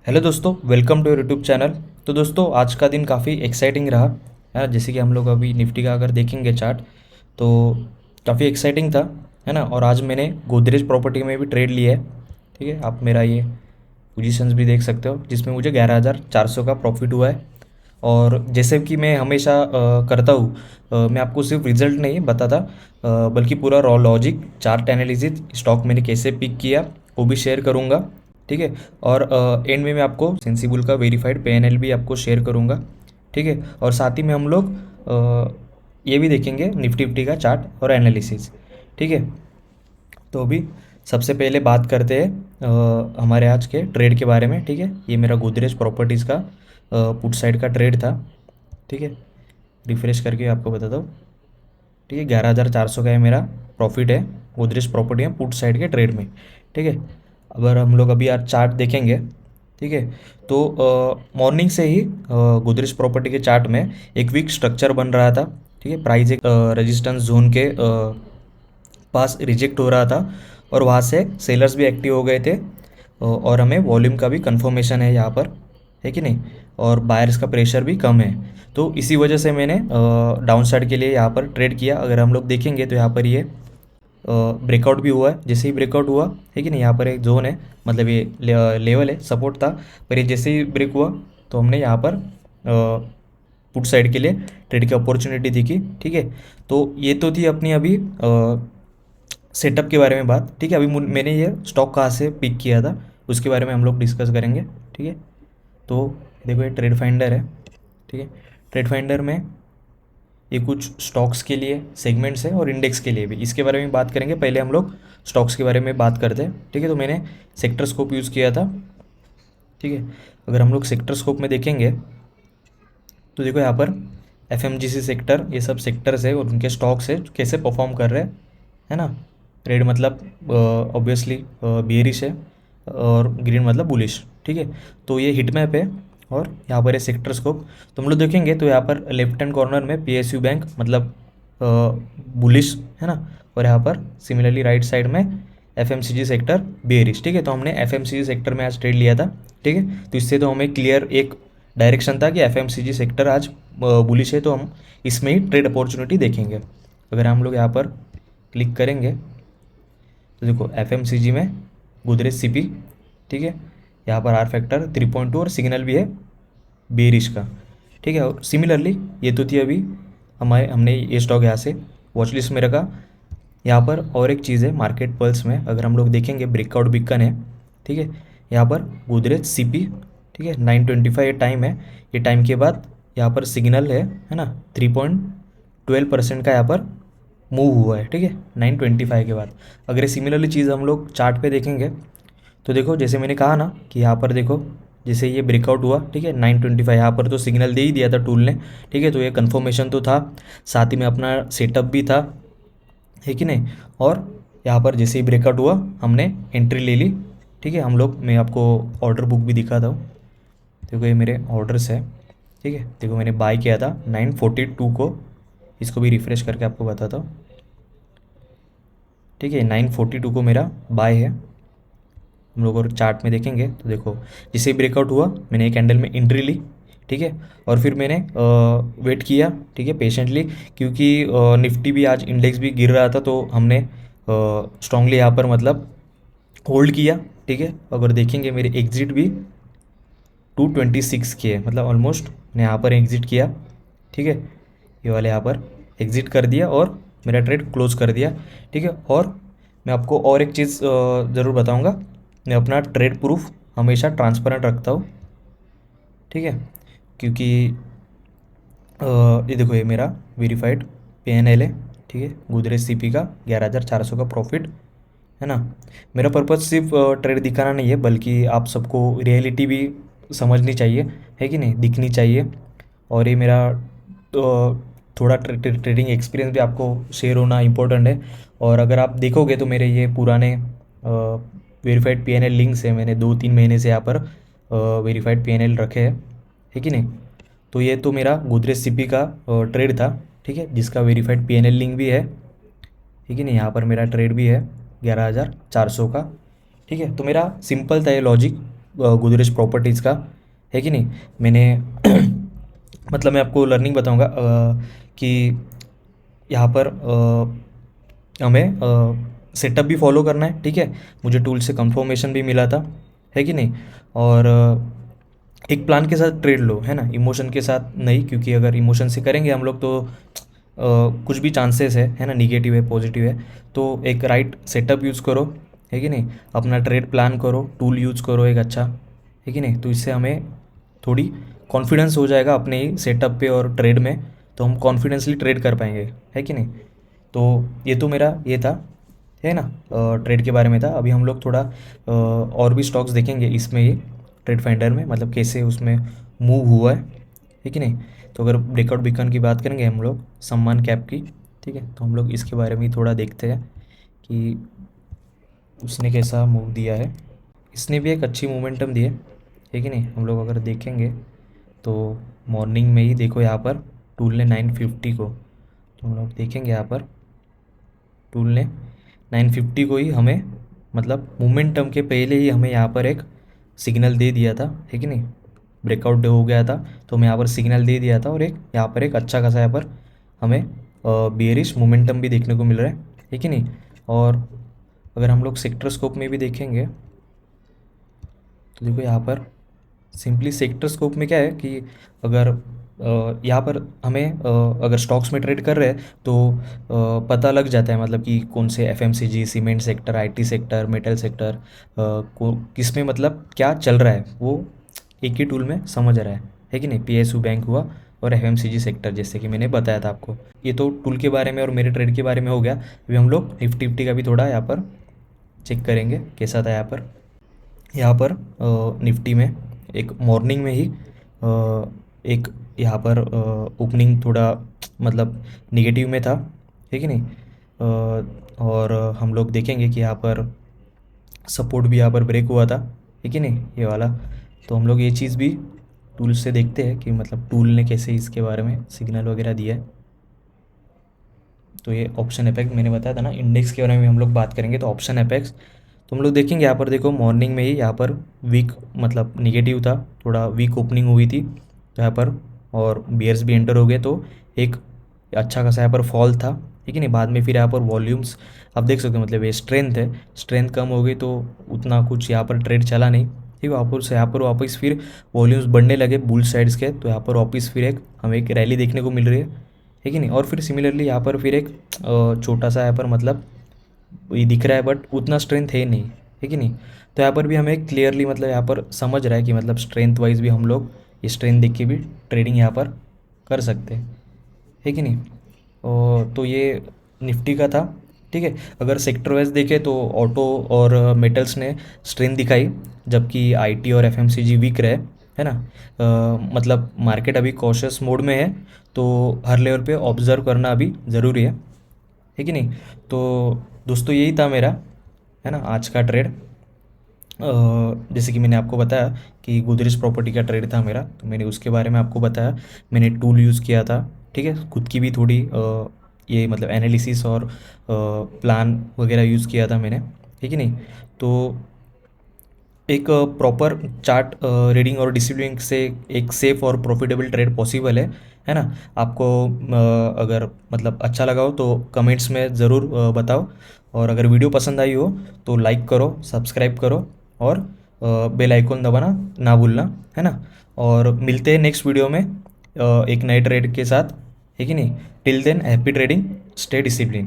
Hello दोस्तों, welcome to YouTube channel. तो दोस्तों, आज का दिन काफ़ी एक्साइटिंग रहा है ना। जैसे कि हम लोग अभी निफ्टी का अगर देखेंगे चार्ट, तो काफ़ी एक्साइटिंग था, है ना। और आज मैंने गोदरेज प्रॉपर्टी में भी ट्रेड लिया है। ठीक है, आप मेरा ये पोजीशंस भी देख सकते हो, जिसमें मुझे 11,400 का प्रॉफिट हुआ है। और जैसे कि मैं हमेशा करता हूँ, मैं आपको सिर्फ रिजल्ट नहीं बताता, बल्कि पूरा raw logic, chart analysis, stock मैंने कैसे पिक किया वो भी शेयर करूँगा। ठीक है। और एंड में मैं आपको सेंसिबल का वेरीफाइड पीएनएल भी आपको शेयर करूँगा। ठीक है। और साथ ही में हम लोग ये भी देखेंगे निफ्टी फिफ्टी का चार्ट और एनालिसिस। ठीक है। तो अभी सबसे पहले बात करते हैं हमारे आज के ट्रेड के बारे में। ठीक है, ये मेरा गोदरेज प्रॉपर्टीज़ का पुट साइड का ट्रेड था। ठीक है, रिफ्रेश करके आपको बताता हूँ। ठीक है, 11,400 का है मेरा प्रॉफिट है गोदरेज प्रॉपर्टी में पुट साइड के ट्रेड में। ठीक है। अगर हम लोग अभी यार चार्ट देखेंगे, ठीक है, तो मॉर्निंग से ही गोदरेज प्रॉपर्टी के चार्ट में एक वीक स्ट्रक्चर बन रहा था। ठीक है, प्राइस एक रेजिस्टेंस जोन के पास रिजेक्ट हो रहा था, और वहाँ से सेलर्स भी एक्टिव हो गए थे। और हमें वॉल्यूम का भी कंफर्मेशन है यहाँ पर, है कि नहीं। और बायर्स का प्रेशर भी कम है, तो इसी वजह से मैंने डाउन साइड के लिए यहाँ पर ट्रेड किया। अगर हम लोग देखेंगे तो यहाँ पर ये ब्रेकआउट भी हुआ है। जैसे ही ब्रेकआउट हुआ, है कि नहीं, यहाँ पर एक जोन है, मतलब ये लेवल है, सपोर्ट था। पर ये जैसे ही ब्रेक हुआ, तो हमने यहाँ पर पुट साइड के लिए ट्रेड की अपॉर्चुनिटी दिखी। ठीक है। तो ये तो थी अपनी अभी सेटअप के बारे में बात। ठीक है, अभी मैंने ये स्टॉक कहाँ से पिक किया था उसके बारे में हम लोग डिस्कस करेंगे। ठीक है। तो देखो, ये ट्रेड फाइंडर है। ठीक है, ट्रेड फाइंडर में ये कुछ स्टॉक्स के लिए सेगमेंट्स है और इंडेक्स के लिए भी, इसके बारे में बात करेंगे। पहले हम लोग स्टॉक्स के बारे में बात करते हैं। ठीक है, तो मैंने सेक्टर स्कोप यूज़ किया था। ठीक है, अगर हम लोग सेक्टर स्कोप में देखेंगे, तो देखो यहाँ पर एफएमजीसी सेक्टर, ये सब सेक्टर्स है और उनके स्टॉक्स है कैसे परफॉर्म कर रहे हैं, है ना। रेड मतलब ऑब्वियसली बियरिश है, और ग्रीन मतलब बुलिश। ठीक है, तो ये हिट मैप है, और यहाँ पर है सेक्टर स्कोप। तो हम लोग देखेंगे तो यहाँ पर लेफ्ट हैंड कॉर्नर में पीएसयू बैंक मतलब बुलिश, है ना। और यहाँ पर सिमिलरली राइट साइड में एफएमसीजी सेक्टर बेयरिश। ठीक है, तो हमने एफएमसीजी सेक्टर में आज ट्रेड लिया था। ठीक है, तो इससे तो हमें क्लियर एक डायरेक्शन था कि एफएमसीजी सेक्टर आज बुलिश है, तो हम इसमें ही ट्रेड अपॉर्चुनिटी देखेंगे। अगर हम लोग यहाँ पर क्लिक करेंगे, तो देखो एफएमसीजी में गोदरेज सीपी। ठीक है, यहाँ पर आर फैक्टर 3.2 और सिग्नल भी है बेरिश का। ठीक है, और सिमिलरली ये तो थी अभी हमने ये स्टॉक यहाँ से वॉच लिस्ट में रखा। यहाँ पर और एक चीज़ है, मार्केट पल्स में अगर हम लोग देखेंगे ब्रेकआउट बिकन है। ठीक है, यहाँ पर गोदरेज सीपी। ठीक है, 9:25 ये टाइम है। ये टाइम के बाद यहाँ पर सिग्नल है ना, 3.12% का यहाँ पर मूव हुआ है। ठीक है, 9:25 के बाद। अगर ये सिमिलरली चीज़ हम लोग चार्ट पे देखेंगे, तो देखो जैसे मैंने कहा ना कि यहाँ पर देखो जैसे ये ब्रेकआउट हुआ, ठीक है, 9:25 यहाँ पर तो सिग्नल दे ही दिया था टूल ने। ठीक है, तो ये कन्फर्मेशन तो था, साथ ही में अपना सेटअप भी था, है कि नहीं। और यहाँ पर जैसे ही ब्रेकआउट हुआ, हमने एंट्री ले ली। ठीक है, हम लोग, मैं आपको ऑर्डर बुक भी दिखाता हूँ। देखो ये मेरे ऑर्डर्स है। ठीक है, देखो मैंने बाय किया था 9:42 को, इसको भी रिफ्रेश करके आपको बताता हूँ। ठीक है, 9:42 को मेरा बाय है। हम लोग और चार्ट में देखेंगे तो देखो जैसे ही ब्रेकआउट हुआ, मैंने एक कैंडल में एंट्री ली। ठीक है, और फिर मैंने वेट किया, ठीक है, पेशेंटली, क्योंकि निफ्टी भी आज इंडेक्स भी गिर रहा था, तो हमने स्ट्रांगली यहाँ पर मतलब होल्ड किया। ठीक है, अगर देखेंगे मेरे एग्जिट भी 226 की है, मतलब ऑलमोस्ट मैंने यहाँ पर एग्जिट किया। ठीक है, ये वाले यहाँ पर एग्जिट कर दिया और मेरा ट्रेड क्लोज कर दिया। ठीक है, और मैं आपको और एक चीज़ ज़रूर बताऊँगा, मैं अपना ट्रेड प्रूफ हमेशा ट्रांसपेरेंट रखता हूँ। ठीक है, क्योंकि ये देखो ये मेरा वेरीफाइड पीएनएल है। ठीक है, गोदरेज सीपी का 11,400 का प्रॉफिट, है ना। मेरा पर्पज़ सिर्फ ट्रेड दिखाना नहीं है, बल्कि आप सबको रियलिटी भी समझनी चाहिए, है कि नहीं, दिखनी चाहिए। और ये मेरा थोड़ा ट्रेडिंग एक्सपीरियंस भी आपको शेयर होना इम्पोर्टेंट है। और अगर आप देखोगे तो मेरे ये पुराने वेरीफाइड पीएनएल लिंक्स है, मैंने 2-3 महीने से यहाँ पर वेरीफाइड पीएनएल रखे हैं, है कि नहीं। तो ये तो मेरा गोदरेज सीपी का ट्रेड था। ठीक है, जिसका वेरीफाइड पीएनएल लिंक भी है, ठीक है नहीं, यहाँ पर मेरा ट्रेड भी है 11,400 का। ठीक है, तो मेरा सिंपल था ये लॉजिक, गोदरेज प्रॉपर्टीज़ का, है कि नहीं। मैंने मतलब मैं आपको लर्निंग बताऊंगा कि यहाँ पर हमें सेटअप भी फॉलो करना है, ठीक है। मुझे टूल से कंफर्मेशन भी मिला था, है कि नहीं। और एक प्लान के साथ ट्रेड लो, है ना, इमोशन के साथ नहीं, क्योंकि अगर इमोशन से करेंगे हम लोग तो कुछ भी चांसेस है ना, निगेटिव है पॉजिटिव है। तो एक राइट सेटअप यूज़ करो, है कि नहीं। अपना ट्रेड प्लान करो, टूल यूज़ करो एक अच्छा, है कि नहीं। तो इससे हमें थोड़ी कॉन्फिडेंस हो जाएगा अपने ही सेटअप पे और ट्रेड में, तो हम कॉन्फिडेंसली ट्रेड कर पाएंगे, है कि नहीं। तो ये तो मेरा ये था, है ना, ट्रेड के बारे में था। अभी हम लोग थोड़ा और भी स्टॉक्स देखेंगे इसमें ही, ट्रेड फाइंडर में, मतलब कैसे उसमें मूव हुआ है कि नहीं। तो अगर ब्रेकआउट बीकन की बात करेंगे हम लोग, सम्मान कैप की, ठीक है, तो हम लोग इसके बारे में ही थोड़ा देखते हैं कि उसने कैसा मूव दिया है। इसने भी एक अच्छी मोमेंटम दी है कि नहीं। हम लोग अगर देखेंगे तो मॉर्निंग में ही देखो यहाँ पर टूल ने 950 को, तो हम लोग देखेंगे यहाँ पर टूल ने 950 को ही हमें, मतलब मोमेंटम के पहले ही हमें यहाँ पर एक सिग्नल दे दिया था, है कि नहीं। ब्रेकआउट हो गया था तो हमें यहाँ पर सिग्नल दे दिया था, और एक यहाँ पर एक अच्छा खासा यहाँ पर हमें बेयरिश मोमेंटम भी देखने को मिल रहा है कि नहीं। और अगर हम लोग सेक्टर स्कोप में भी देखेंगे तो देखो यहाँ पर सिंपली सेक्टर स्कोप में क्या है कि अगर यहाँ पर हमें अगर स्टॉक्स में ट्रेड कर रहे हैं तो पता लग जाता है, मतलब कि कौन से FMCG, cement sector, IT sector, metal sector को किस में मतलब क्या चल रहा है वो एक ही टूल में समझ रहा है कि नहीं। पीएसयू बैंक हुआ और एफएमसीजी सेक्टर, जैसे कि मैंने बताया था आपको। ये तो टूल के बारे में और मेरे ट्रेड के बारे में हो गया। अभी हम लोग निफ्टी का भी थोड़ा यहाँ पर चेक करेंगे कैसा था यहाँ पर निफ्टी में एक मॉर्निंग में ही एक यहाँ पर ओपनिंग थोड़ा मतलब निगेटिव में था, है कि नहीं। और हम लोग देखेंगे कि यहाँ पर सपोर्ट भी यहाँ पर ब्रेक हुआ था, है कि नहीं, ये वाला। तो हम लोग ये चीज़ भी टूल से देखते हैं कि मतलब टूल ने कैसे इसके बारे में सिग्नल वगैरह दिया है। तो ये ऑप्शन एपेक्स मैंने बताया था ना, इंडेक्स के बारे में हम लोग बात करेंगे तो ऑप्शन एपेक्स। तो हम लोग देखेंगे यहाँ पर देखो मॉर्निंग में ही यहाँ पर वीक मतलब निगेटिव था, थोड़ा वीक ओपनिंग हुई थी तो यहाँ पर, और बियर्स भी एंटर हो गए तो एक अच्छा खासा यहाँ पर फॉल था, ठीक है नहीं। बाद में फिर यहाँ पर वॉल्यूम्स आप देख सकते हो, मतलब ये स्ट्रेंथ है, स्ट्रेंथ कम हो गई तो उतना कुछ यहाँ पर ट्रेड चला नहीं, ठीक है। यहाँ पर वापस फिर वॉल्यूम्स बढ़ने लगे बुल साइड्स के, तो यहाँ पर वापस फिर एक हमें एक रैली देखने को मिल रही है कि नहीं। और फिर सिमिलरली यहाँ पर फिर एक छोटा सा यहाँ पर मतलब ये दिख रहा है बट उतना स्ट्रेंथ है नहीं, है कि नहीं। तो यहाँ पर भी हमें क्लियरली मतलब यहाँ पर समझ रहा है कि मतलब स्ट्रेंथ वाइज भी हम लोग ये स्ट्रेंथ देख के भी ट्रेडिंग यहाँ पर कर सकते हैं, है कि नहीं। और तो ये निफ्टी का था, ठीक है। अगर सेक्टर वाइज देखें तो ऑटो और मेटल्स ने स्ट्रेंथ दिखाई, जबकि आईटी और एफएमसीजी वीक रहे, है ना। मतलब मार्केट अभी कॉशियस मोड में है, तो हर लेवल पे ऑब्जर्व करना अभी ज़रूरी है कि नहीं। तो दोस्तों यही था मेरा, है ना, आज का ट्रेड। जैसे कि मैंने आपको बताया कि गोदरेज प्रॉपर्टी का ट्रेड था मेरा, तो मैंने उसके बारे में आपको बताया। मैंने टूल यूज़ किया था, ठीक है, खुद की भी थोड़ी ये मतलब एनालिसिस और प्लान वगैरह यूज़ किया था मैंने, ठीक है नहीं। तो एक प्रॉपर चार्ट रीडिंग और डिसिप्लिन से एक सेफ और प्रॉफिटेबल ट्रेड पॉसिबल है ना। आपको अगर मतलब अच्छा लगा हो तो कमेंट्स में ज़रूर बताओ, और अगर वीडियो पसंद आई हो तो लाइक करो, सब्सक्राइब करो, और बेल आइकन दबाना ना भूलना, है ना। और मिलते हैं नेक्स्ट वीडियो में एक नए ट्रेड के साथ, है कि नहीं। Till than happy trading, stay discipline.